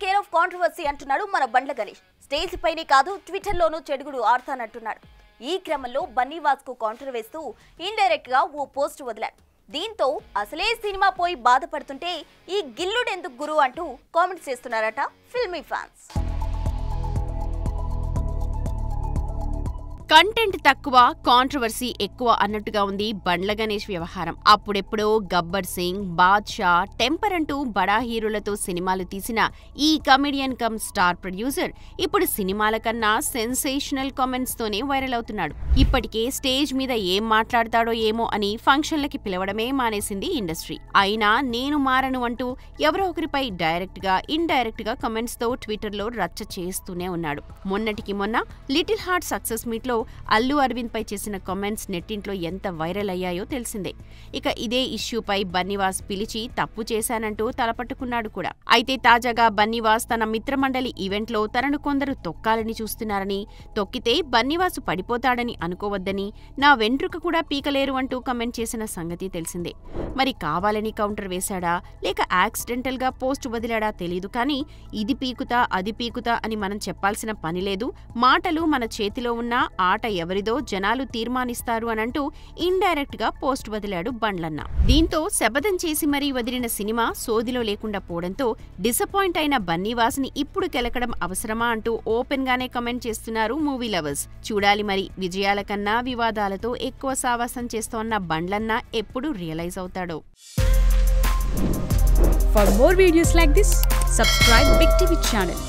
Care of controversy అంటున్నాడు మన Bandla Ganesh. Stage పైనే కాదు ట్విట్టర్లోనూ చెడుగుడు ఆడతానంటున్నాడు. ఈ క్రమంలో బన్నీవాస్ కు కౌంటర్ వేస్తూ ఇండైరెక్ట్ గా ఓ పోస్ట్ వదిలాడు. దీంతో అసలే సినిమా పోయి బాధపడుతుంటే ఈ గిల్లుడెందుకు గురు అంటూ కామెంట్స్ చేస్తున్నారట ఫిల్మీ ఫ్యాన్స్. కంటెంట్ తక్కువ, కాంట్రవర్సీ ఎక్కువ అన్నట్టుగా ఉంది బండ్ల గణేష్ వ్యవహారం. అప్పుడెప్పుడో గబ్బర్ సింగ్, బాద్షా, టెంపర్ అంటూ బడా హీరోలతో సినిమాలు తీసిన ఈ కమెడియన్ కమ్ స్టార్ ప్రొడ్యూసర్ ఇప్పుడు సినిమాల కన్నా సెన్సేషనల్ కామెంట్స్ తోనే వైరల్ అవుతున్నాడు. ఇప్పటికే స్టేజ్ మీద ఏం మాట్లాడతాడో ఏమో అని ఫంక్షన్లకి పిలవడమే మానేసింది ఇండస్ట్రీ. అయినా నేను మారను అంటూ ఎవరో ఒకరిపై డైరెక్ట్ గా ఇండైరెక్ట్ గా కామెంట్స్ తో ట్విట్టర్ లో రచ్చ చేస్తూనే ఉన్నాడు. మొన్నటికి మొన్న లిటిల్ హార్ట్ సక్సెస్ మీట్ లో అల్లు అరవింద్ పై చేసిన కామెంట్స్ నెట్టింట్లో ఎంత వైరల్ అయ్యాయో తెలిసిందే. ఇక ఇదే ఇష్యూపై బన్నీవాస్ పిలిచి తప్పు చేశానంటూ తలపట్టుకున్నాడు కూడా. అయితే తాజాగా బన్నీవాస్ తన మిత్రమండలి ఈవెంట్ లో తనను కొందరు తొక్కాలని చూస్తున్నారని, తొక్కితే బన్నీవాసు పడిపోతాడని అనుకోవద్దని, నా వెంట్రుక కూడా పీకలేరు అంటూ కామెంట్ చేసిన సంగతి తెలిసిందే. మరి కావాలని కౌంటర్ వేశాడా లేక యాక్సిడెంటల్ గా పోస్ట్ వదిలాడా తెలీదు కానీ ఇది పీకుతా అది పీకుతా అని మనం చెప్పాల్సిన పని లేదు. మాటలు మన చేతిలో ఉన్న ఆట ఎవరిదో జనాలు తీర్మానిస్తారు అనంటూ ఇండైరెక్ట్ గా పోస్ట్ వదిలాడు బండ్లన్న. దీంతో శపథం చేసి మరీ వదిలిన సినిమా సోదిలో లేకుండా పోవడంతో డిసప్పాయింట్ అయిన బన్నీవాస్ ని ఇప్పుడు కెలకడం అవసరమా అంటూ ఓపెన్ గానే కామెంట్ చేస్తున్నారు మూవీ లవర్స్. చూడాలి మరి విజయాల కన్నా వివాదాలతో ఎక్కువ సావాసం చేస్తోన్న బండ్లన్న ఎప్పుడు రియలైజ్ అవుతాడో. For more videos like this, subscribe Big TV channel.